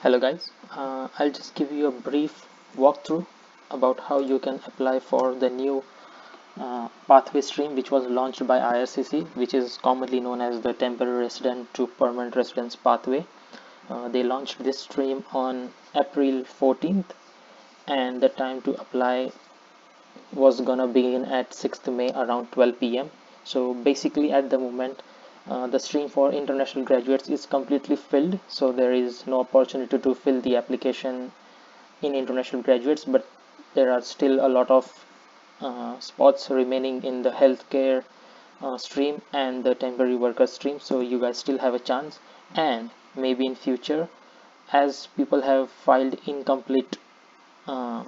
Hello guys, I'll just give you a brief walkthrough about how you can apply for the new pathway stream which was launched by IRCC, which is commonly known as the temporary resident to permanent residence pathway. They launched this stream on April 14th, and the time to apply was gonna begin at 6th May around 12 p.m. So basically at the moment the stream for international graduates is completely filled, so there is no opportunity to fill the application in international graduates, but there are still a lot of spots remaining in the healthcare stream and the temporary worker stream, so you guys still have a chance. And maybe in future, as people have filed incomplete uh,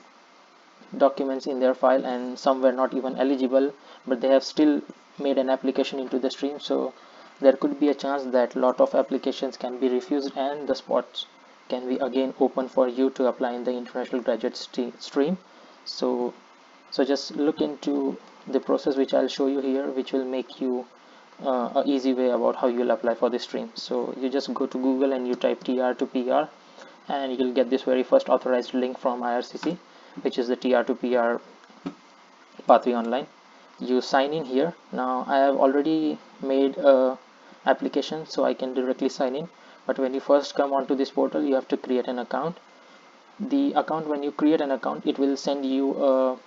documents in their file and some were not even eligible, but they have still made an application into the stream, so there could be a chance that lot of applications can be refused and the spots can be again open for you to apply in the international graduate stream. So just look into the process which I'll show you here, which will make you a easy way about how you'll apply for this stream. So you just go to Google and you type TR to PR, and you'll get this very first authorized link from IRCC, which is the TR to PR pathway online. You sign in here. Now I have already made a application, so I can directly sign in, but when you first come onto this portal you have to create an account. The account, when you create an account, it will send you a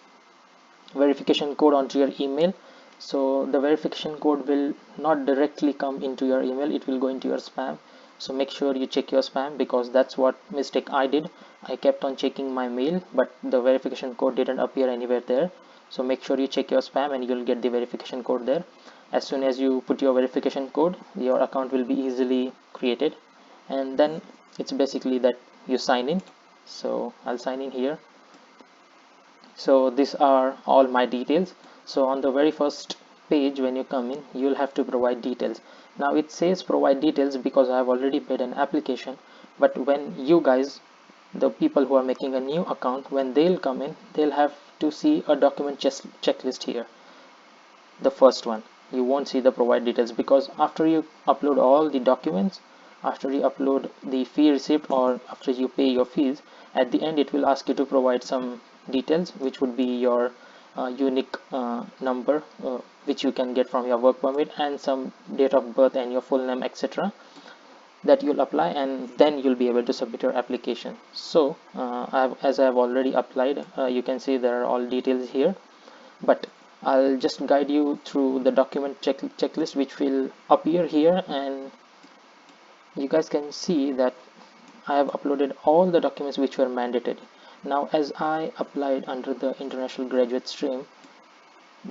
verification code onto your email. So the verification code will not directly come into your email, it will go into your spam. So make sure you check your spam, because that's what mistake I did. I kept on checking my mail, but the verification code didn't appear anywhere there. So make sure you check your spam and you'll get the verification code there. As soon as you put your verification code, your account will be easily created, and then it's basically that you sign in. So I'll sign in here. So these are all my details. So on the very first page, when you come in, you'll have to provide details. Now it says provide details because I have already made an application, but when you guys, the people who are making a new account, when they'll come in, they'll have to see a document checklist here, the first one. You won't see the provide details, because after you upload all the documents, after you upload the fee receipt, or after you pay your fees, at the end it will ask you to provide some details, which would be your unique number, which you can get from your work permit, and some date of birth and your full name, etc., that you'll apply, and then you'll be able to submit your application. So as I have already applied, you can see there are all details here, but I'll just guide you through the document checklist which will appear here, and you guys can see that I have uploaded all the documents which were mandatory. Now as I applied under the international graduate stream,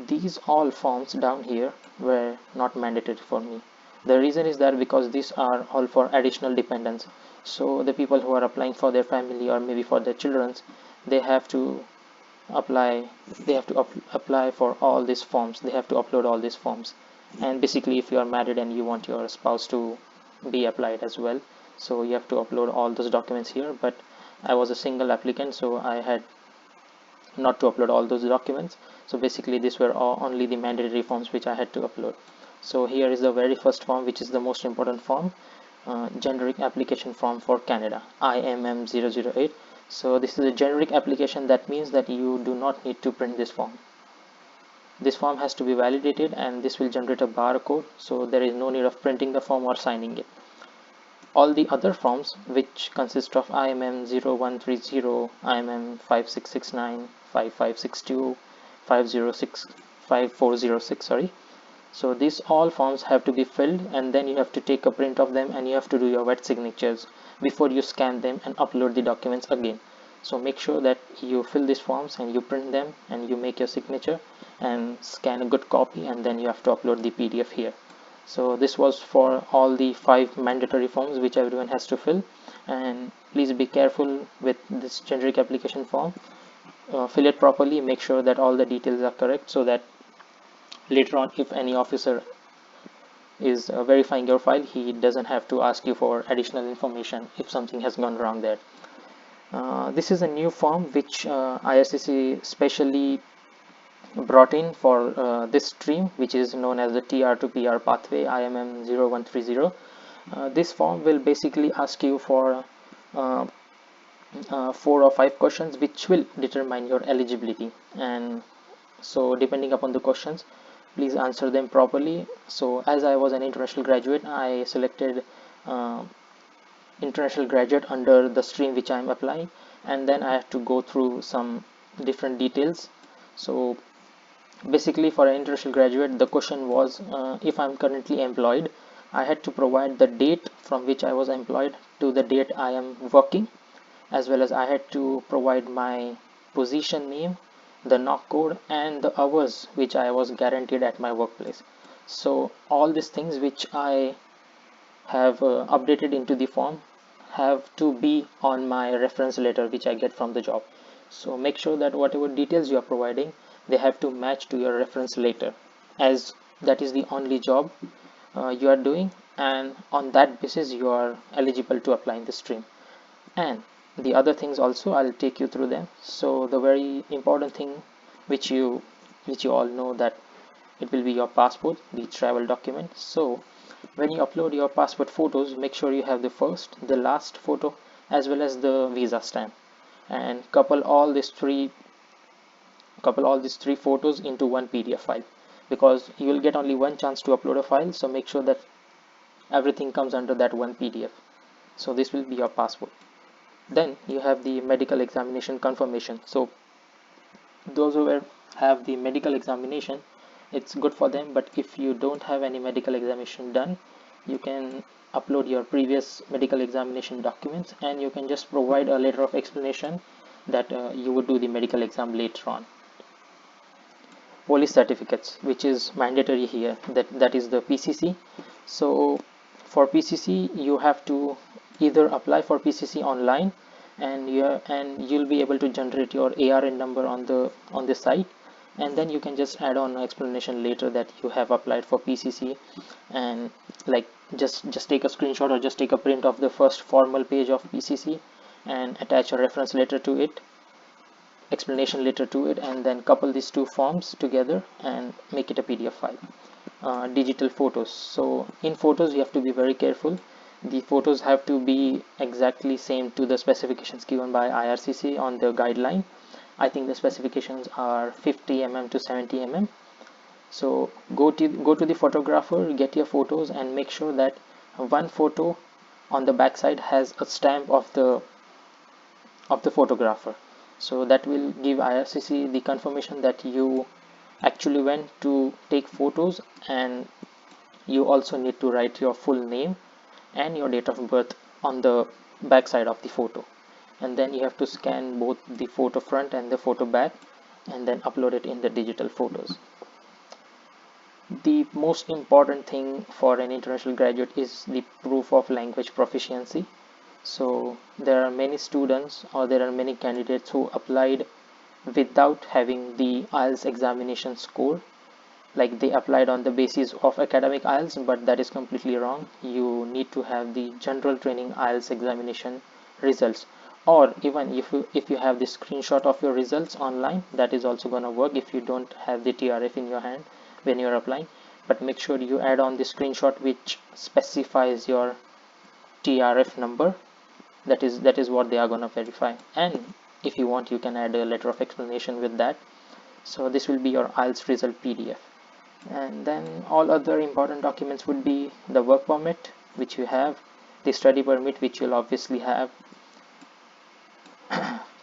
these all forms down here were not mandatory for me. The reason is that because these are all for additional dependents, so the people who are applying for their family or maybe for their children's, they have to apply apply for all these forms, they have to upload all these forms. And basically if you are married and you want your spouse to be applied as well, so you have to upload all those documents here. But I was a single applicant, so I had not to upload all those documents. So basically these were only the mandatory forms which I had to upload. So here is the very first form, which is the most important form, generic application form for Canada, IMM 008. So this is a generic application. That means that you do not need to print this form. This form has to be validated, and this will generate a barcode, so there is no need of printing the form or signing it. All the other forms, which consist of IMM 0130, IMM 5669, 5562, 506, 5406, sorry. So these all forms have to be filled, and then you have to take a print of them and you have to do your wet signatures before you scan them and upload the documents again. So make sure that you fill these forms and you print them and you make your signature and scan a good copy, and then you have to upload the PDF here. So this was for all the 5 mandatory forms which everyone has to fill, and please be careful with this generic application form. Fill it properly, make sure that all the details are correct, so that later on if any officer is verifying your file, he doesn't have to ask you for additional information if something has gone wrong there. This is a new form which IRCC specially brought in for this stream, which is known as the TR to PR pathway, IMM 0130. This form will basically ask you for uh, 4 or 5 questions which will determine your eligibility. And so depending upon the questions, please answer them properly. So as I was an international graduate, I selected uh, international graduate under the stream which I am applying, and then I have to go through some different details. So basically, for an international graduate, the question was, if I'm currently employed, I had to provide the date from which I was employed to the date I am working, as well as I had to provide my position name, the knock code, and the hours which I was guaranteed at my workplace. So all these things which I have updated into the form have to be on my reference letter which I get from the job. So make sure that whatever details you are providing, they have to match to your reference letter, as that is the only job you are doing, and on that basis you are eligible to apply in the stream. And the other things also, I'll take you through them. So the very important thing which you all know, that it will be your passport, the travel document. So when you upload your passport photos, make sure you have the first, the last photo, as well as the visa stamp, and couple all these three photos into one PDF file, because you will get only one chance to upload a file. So make sure that everything comes under that one PDF. So this will be your passport. Then you have the medical examination confirmation. So those who have the medical examination, it's good for them, but if you don't have any medical examination done, you can upload your previous medical examination documents, and you can just provide a letter of explanation that you would do the medical exam later on. Police certificates, which is mandatory here, that is the PCC. So for PCC, you have to either apply for PCC online, and you'll be able to generate your ARN number on the site, and then you can just add on an explanation later that you have applied for PCC, and like just take a screenshot or just take a print of the first formal page of PCC and attach a reference letter to it, explanation letter to it, and then couple these two forms together and make it a PDF file. Digital photos. So in photos you have to be very careful. The photos have to be exactly same to the specifications given by IRCC on the guideline. I think the specifications are 50 mm to 70 mm. So go to the photographer, get your photos, and make sure that one photo on the back side has a stamp of the photographer. So that will give IRCC the confirmation that you actually went to take photos, and you also need to write your full name and your date of birth on the back side of the photo. And then you have to scan both the photo front and the photo back, and then upload it in the digital photos. The most important thing for an international graduate is the proof of language proficiency. So there are many students, or there are many candidates who applied without having the IELTS examination score. Like they applied on the basis of academic IELTS, but that is completely wrong. You need to have the general training IELTS examination results, or even if you have the screenshot of your results online, that is also gonna work if you don't have the TRF in your hand when you're applying. But make sure you add on the screenshot which specifies your TRF number. That is what they are gonna verify. And if you want, you can add a letter of explanation with that. So this will be your IELTS result PDF. And then all other important documents would be the work permit which you have, the study permit which you'll obviously have,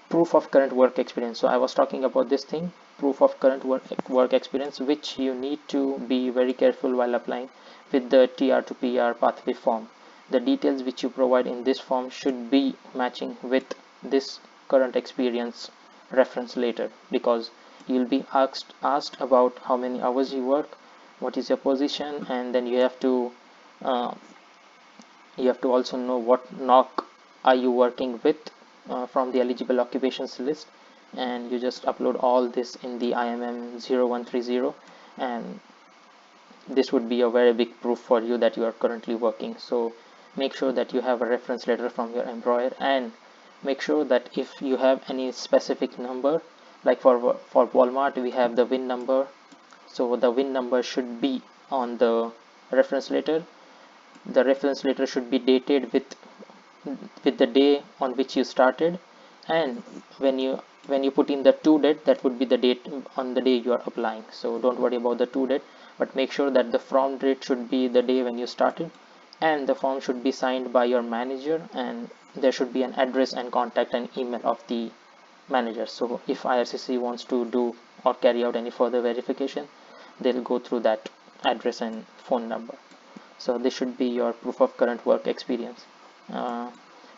proof of current work experience. So I was talking about this thing, proof of current work experience, which you need to be very careful while applying with the TR to PR pathway form. The details which you provide in this form should be matching with this current experience reference later, because you'll be asked about how many hours you work, what is your position, and then you have to also know what knock are you working with from the eligible occupations list, and you just upload all this in the IMM 0130, and this would be a very big proof for you that you are currently working. So make sure that you have a reference letter from your employer, and make sure that if you have any specific number, like for Walmart we have the VIN number, so the VIN number should be on the reference letter. The reference letter should be dated with with the day on which you started, and when you put in the to date, that would be the date on the day you are applying. So don't worry about the to date, but make sure that the from date should be the day when you started, and the form should be signed by your manager, and there should be an address and contact and email of the manager. So if IRCC wants to do or carry out any further verification, they'll go through that address and phone number. So this should be your proof of current work experience. uh,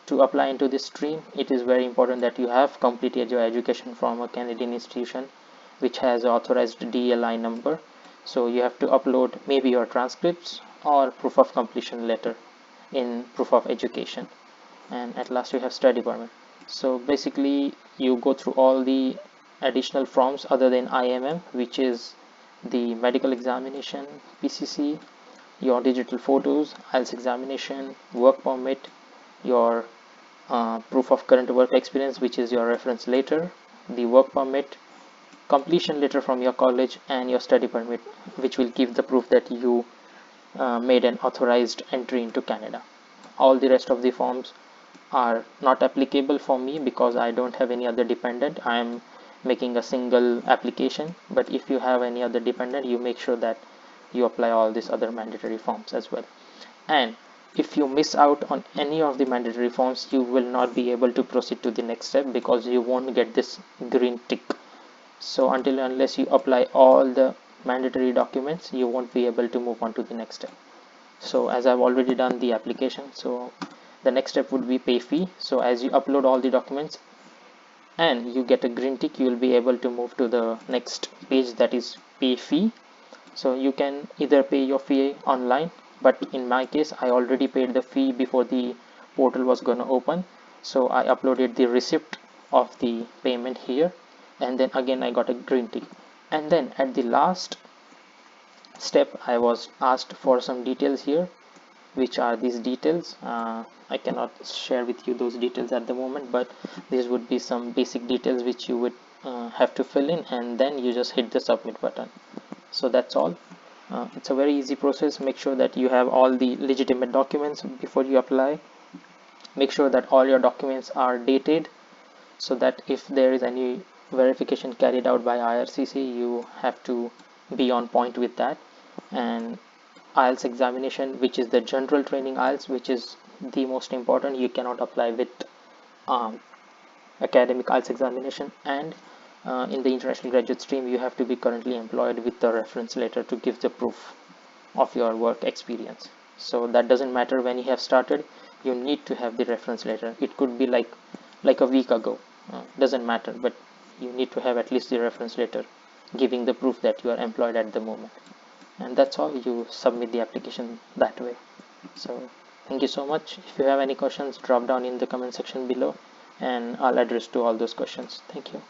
to apply into this stream, it is very important that you have completed your education from a Canadian institution which has authorized DLI number. So you have to upload maybe your transcripts or proof of completion letter in proof of education, and at last you have study permit. So basically you go through all the additional forms other than IMM, which is the medical examination, PCC, your digital photos, IELTS examination, work permit, your proof of current work experience, which is your reference letter, the work permit, completion letter from your college, and your study permit, which will give the proof that you made an authorized entry into Canada. All the rest of the forms are not applicable for me because I don't have any other dependent. I am making a single application, but if you have any other dependent, you make sure that you apply all these other mandatory forms as well. And if you miss out on any of the mandatory forms, you will not be able to proceed to the next step because you won't get this green tick. So until unless you apply all the mandatory documents, you won't be able to move on to the next step. So as I've already done the application, so the next step would be pay fee. So as you upload all the documents and you get a green tick, you will be able to move to the next page, that is pay fee. So you can either pay your fee online, but in my case I already paid the fee before the portal was gonna open. So I uploaded the receipt of the payment here, and then again I got a green tick. And then at the last step I was asked for some details here, which are these details. I cannot share with you those details at the moment, but these would be some basic details which you would have to fill in, and then you just hit the submit button. So that's all. It's a very easy process. Make sure that you have all the legitimate documents before you apply. Make sure that all your documents are dated, so that if there is any verification carried out by IRCC, you have to be on point with that. And IELTS examination, which is the general training IELTS, which is the most important. You cannot apply with academic IELTS examination. And in the international graduate stream, you have to be currently employed with the reference letter to give the proof of your work experience. So that doesn't matter when you have started, you need to have the reference letter. It could be like a week ago, doesn't matter, but you need to have at least the reference letter giving the proof that you are employed at the moment. And that's all. You submit the application that way. So thank you so much. If you have any questions, drop down in the comment section below and I'll address to all those questions. Thank you.